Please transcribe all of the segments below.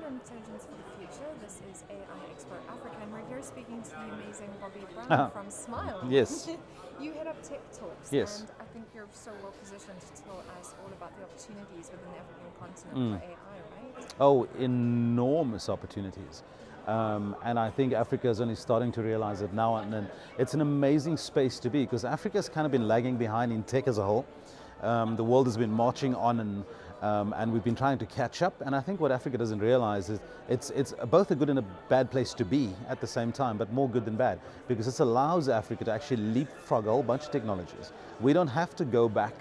Intelligence for the Future. This is AI Expo Africa, and we're here speaking to the amazing Bobby Brown from Smile. Yes. You head up Tech Talks, Yes. and I think you're so well positioned to tell us all about the opportunities within the African continent for AI, right? Oh, enormous opportunities. And I think Africa is only starting to realize it now, and it's an amazing space to be, because Africa's kind of been lagging behind in tech as a whole. The world has been marching on, and we've been trying to catch up. And I think what Africa doesn't realize is it's both a good and a bad place to be at the same time, but more good than bad, because this allows Africa to actually leapfrog a whole bunch of technologies. We don't have to go back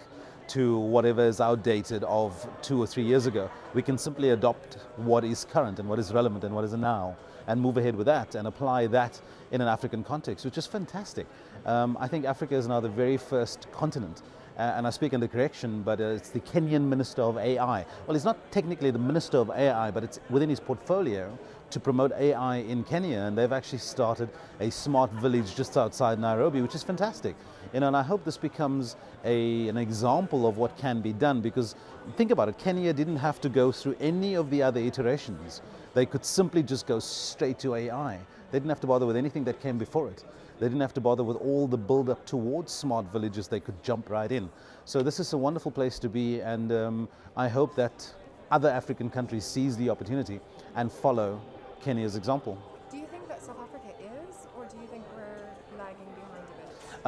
to whatever is outdated of 2 or 3 years ago. We can simply adopt what is current and what is relevant and what is now, and move ahead with that and apply that in an African context, which is fantastic. I think Africa is now the very first continent, and I speak under correction, but it's the Kenyan Minister of AI. Well, he's not technically the Minister of AI, but it's within his portfolio to promote AI in Kenya, and they've actually started a smart village just outside Nairobi, which is fantastic. You know, and I hope this becomes an example of what can be done, because think about it, Kenya didn't have to go through any of the other iterations. They could simply just go straight to AI. They didn't have to bother with anything that came before it. They didn't have to bother with all the build-up towards smart villages. They could jump right in. So this is a wonderful place to be, and I hope that other African countries seize the opportunity and follow Kenya's example. Do you think that South Africa is, or do you think we're lagging behind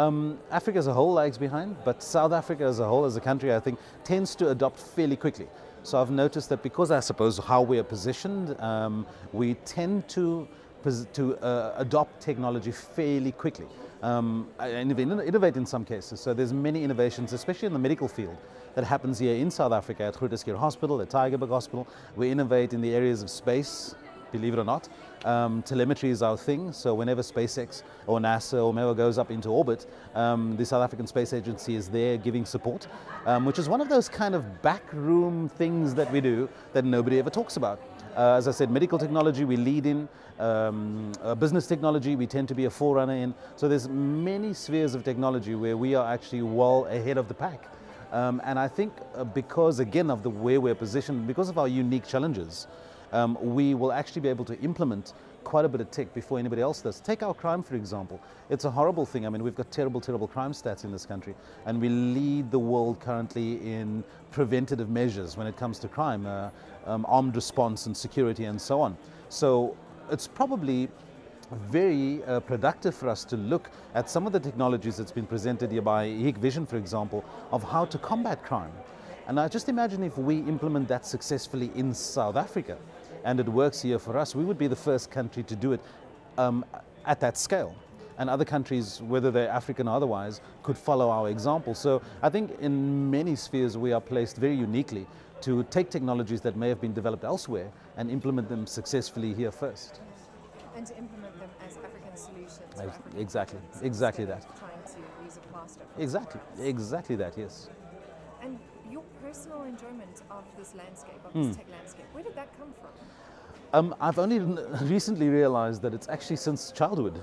a bit? Africa as a whole lags behind, but South Africa as a whole, as a country, I think, tends to adopt fairly quickly. So I've noticed that because I suppose how we are positioned, we tend to adopt technology fairly quickly and innovate in some cases. So there's many innovations, especially in the medical field, that happens here in South Africa at Grootersdorp Hospital, at Tygerberg Hospital. We innovate in the areas of space, believe it or not. Telemetry is our thing, so whenever SpaceX or NASA or whoever goes up into orbit, the South African Space Agency is there giving support, which is one of those kind of backroom things that we do that nobody ever talks about. As I said, medical technology we lead in, business technology we tend to be a forerunner in, so there's many spheres of technology where we are actually well ahead of the pack. And I think because, again, of the way we're positioned, because of our unique challenges, we will actually be able to implement quite a bit of tech before anybody else does. Take our crime, for example. It's a horrible thing. I mean, we've got terrible, terrible crime stats in this country, and we lead the world currently in preventative measures when it comes to crime, armed response and security and so on. So it's probably very productive for us to look at some of the technologies that's been presented here by Hikvision, for example, of how to combat crime. And I just imagine if we implement that successfully in South Africa, and it works here for us, we would be the first country to do it at that scale. And other countries, whether they're African or otherwise, could follow our example. So I think in many spheres we are placed very uniquely to take technologies that may have been developed elsewhere and implement them successfully here first. And to implement them as African solutions. Exactly that. Trying to use a plaster. Exactly that, yes. And your personal enjoyment of this landscape, of this tech landscape, where did that come from? I've only recently realized that it's actually since childhood.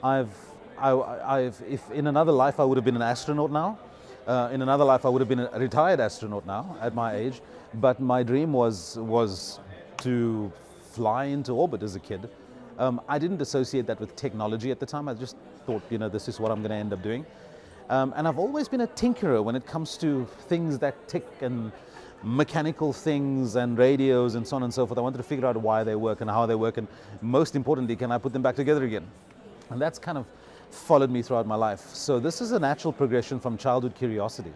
If in another life I would have been an astronaut now, in another life I would have been a retired astronaut now at my age, but my dream was to fly into orbit as a kid. I didn't associate that with technology at the time. I just thought, you know, this is what I'm going to end up doing. And I've always been a tinkerer when it comes to things that tick and mechanical things and radios and so on and so forth. I wanted to figure out why they work and how they work, and most importantly, can I put them back together again? And that's kind of followed me throughout my life. So this is a natural progression from childhood curiosity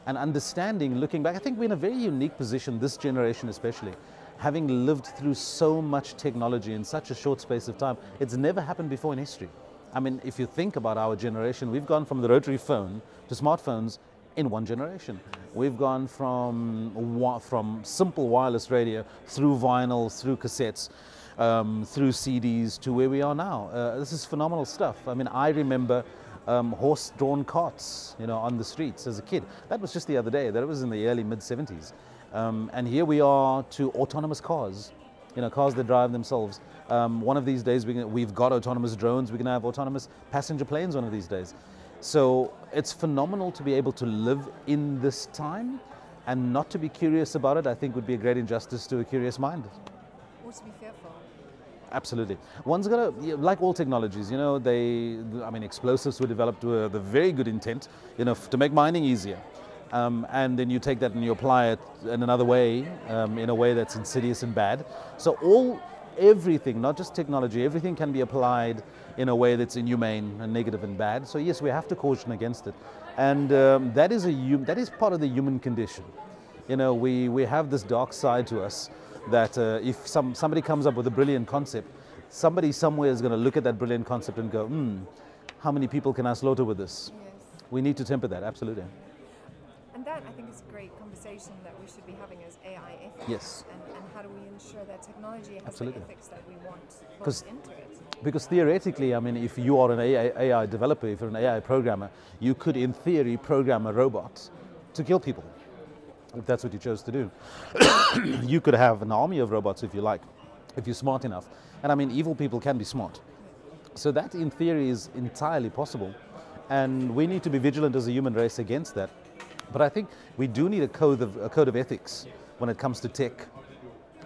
and understanding, looking back. I think we're in a very unique position, this generation especially, having lived through so much technology in such a short space of time. It's never happened before in history. I mean, if you think about our generation, we've gone from the rotary phone to smartphones in one generation. We've gone from simple wireless radio through vinyl, through cassettes, through CDs to where we are now. This is phenomenal stuff. I mean, I remember horse-drawn carts, you know, on the streets as a kid. That was just the other day. That was in the early mid-70s. And here we are to autonomous cars. You know, cars that drive themselves. One of these days we've got autonomous drones. We're going to have autonomous passenger planes one of these days. So it's phenomenal to be able to live in this time, and not to be curious about it, I think, would be a great injustice to a curious mind. cause to be fearful? Absolutely. One's got to, like all technologies, you know, explosives were developed with a very good intent, you know, to make mining easier. And then you take that and you apply it in another way, in a way that's insidious and bad. So everything, not just technology, everything can be applied in a way that's inhumane and negative and bad. So yes, we have to caution against it. And that is part of the human condition. You know, we have this dark side to us that if somebody comes up with a brilliant concept, somebody somewhere is going to look at that brilliant concept and go, how many people can I slaughter with this? Yes. We need to temper that, absolutely. And that, I think, is a great conversation that we should be having as AI ethics. Yes. And how do we ensure that technology has Absolutely. the ethics that we want put into it? Because theoretically, I mean, if you are an AI developer, if you're an AI programmer, you could, in theory, program a robot to kill people, if that's what you chose to do. You could have an army of robots if you like, if you're smart enough. And I mean, evil people can be smart. So that, in theory, is entirely possible. And we need to be vigilant as a human race against that. But I think we do need a code of ethics when it comes to tech.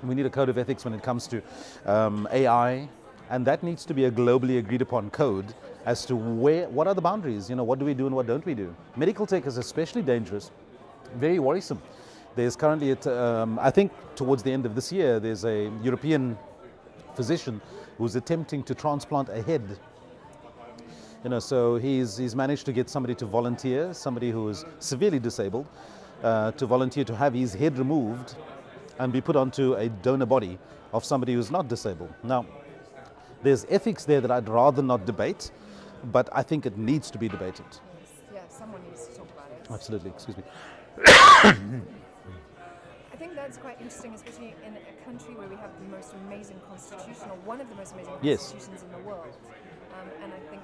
We need a code of ethics when it comes to AI, and that needs to be a globally agreed upon code as to what are the boundaries, you know, what do we do and what don't we do. Medical tech is especially dangerous, very worrisome. There's currently, I think towards the end of this year, there's a European physician who's attempting to transplant a head. You know, so he's managed to get somebody to volunteer, somebody who is severely disabled, to volunteer to have his head removed and be put onto a donor body of somebody who's not disabled. Now, there's ethics there that I'd rather not debate, but I think it needs to be debated. Yes. Yeah, someone needs to talk about it. Absolutely, excuse me. I think that's quite interesting, especially in a country where we have the most amazing constitution, or one of the most amazing Yes. constitutions in the world. And I think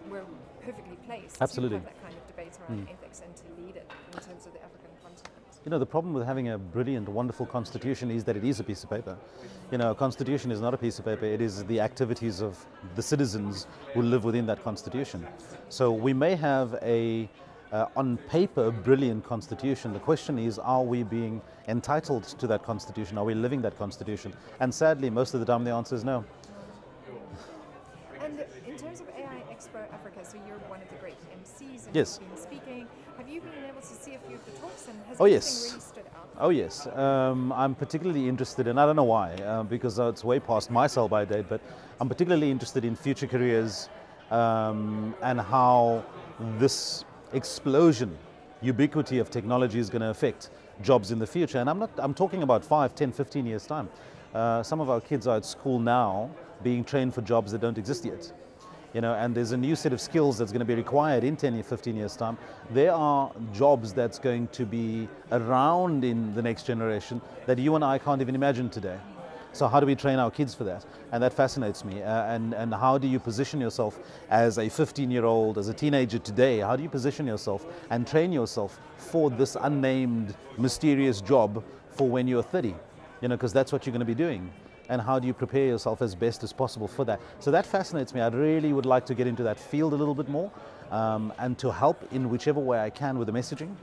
we're perfectly placed Absolutely. to have that kind of debate around ethics and to lead it in terms of the African continent. You know, the problem with having a brilliant, wonderful constitution is that it is a piece of paper. You know, a constitution is not a piece of paper, it is the activities of the citizens who live within that constitution. So we may have on paper, brilliant constitution. The question is, are we being entitled to that constitution? Are we living that constitution? And sadly, most of the time the answer is no. And in terms of AI Expo Africa, so you're one of the great MCs and Yes. you've been speaking. Have you been able to see a few of the talks, and has Oh, anything yes. really stood out? Oh yes, I'm particularly interested in, I don't know why, because it's way past my sell-by date, but I'm particularly interested in future careers and how this explosion, ubiquity of technology is going to affect jobs in the future. And I'm talking about 5, 10, 15 years time. Some of our kids are at school now being trained for jobs that don't exist yet. You know, and there's a new set of skills that's going to be required in 10 or 15 years time. There are jobs that's going to be around in the next generation that you and I can't even imagine today. So how do we train our kids for that? And that fascinates me. And how do you position yourself as a 15-year-old, as a teenager today? How do you position yourself and train yourself for this unnamed, mysterious job for when you're 30? You know, because that's what you're going to be doing. And how do you prepare yourself as best as possible for that? So that fascinates me. I really would like to get into that field a little bit more and to help in whichever way I can with the messaging,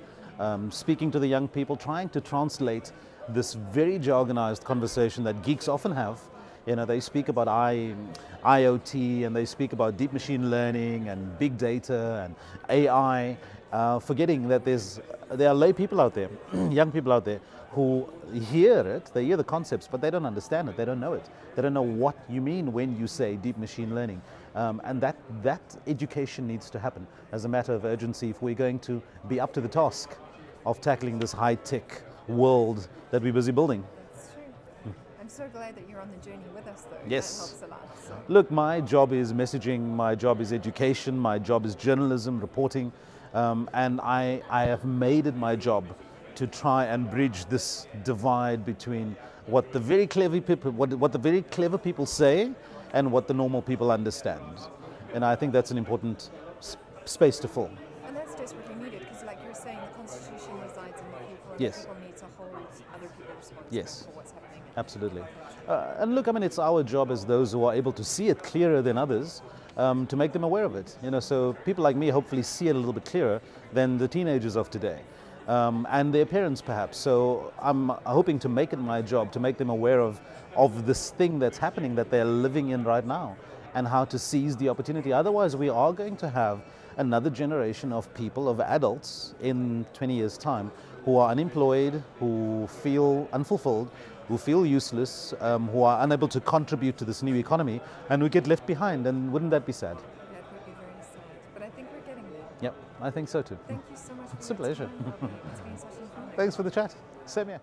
speaking to the young people, trying to translate this very jargonized conversation that geeks often have. You know, they speak about IoT and they speak about deep machine learning and big data and AI, forgetting that there are lay people out there, young people out there, who hear it, they hear the concepts, but they don't understand it, they don't know it. They don't know what you mean when you say deep machine learning. And that education needs to happen as a matter of urgency if we're going to be up to the task of tackling this high-tech world that we're busy building. That's true. I'm so glad that you're on the journey with us, though. Yes. That helps a lot. So. Look, my job is messaging, my job is education, my job is journalism, reporting, and I have made it my job to try and bridge this divide between what the very clever people say and what the normal people understand. And I think that's an important space to fill. And that's desperately needed because, like you're saying, the Constitution resides in the people, and Yes. people need to hold other people responsible Yes. for what's happening. Absolutely. And look, I mean, it's our job as those who are able to see it clearer than others to make them aware of it. You know, so people like me hopefully see it a little bit clearer than the teenagers of today. and their parents perhaps. So I'm hoping to make it my job to make them aware of this thing that's happening, that they're living in right now, and how to seize the opportunity. Otherwise, we are going to have another generation of people, of adults in 20 years' time, who are unemployed, who feel unfulfilled, who feel useless, who are unable to contribute to this new economy, and we get left behind. And wouldn't that be sad? That would be very sad. But I think we're getting there. Yep, I think so too. Thank you so much. It's a pleasure. It's been such an honor. Thanks for the chat. Same here.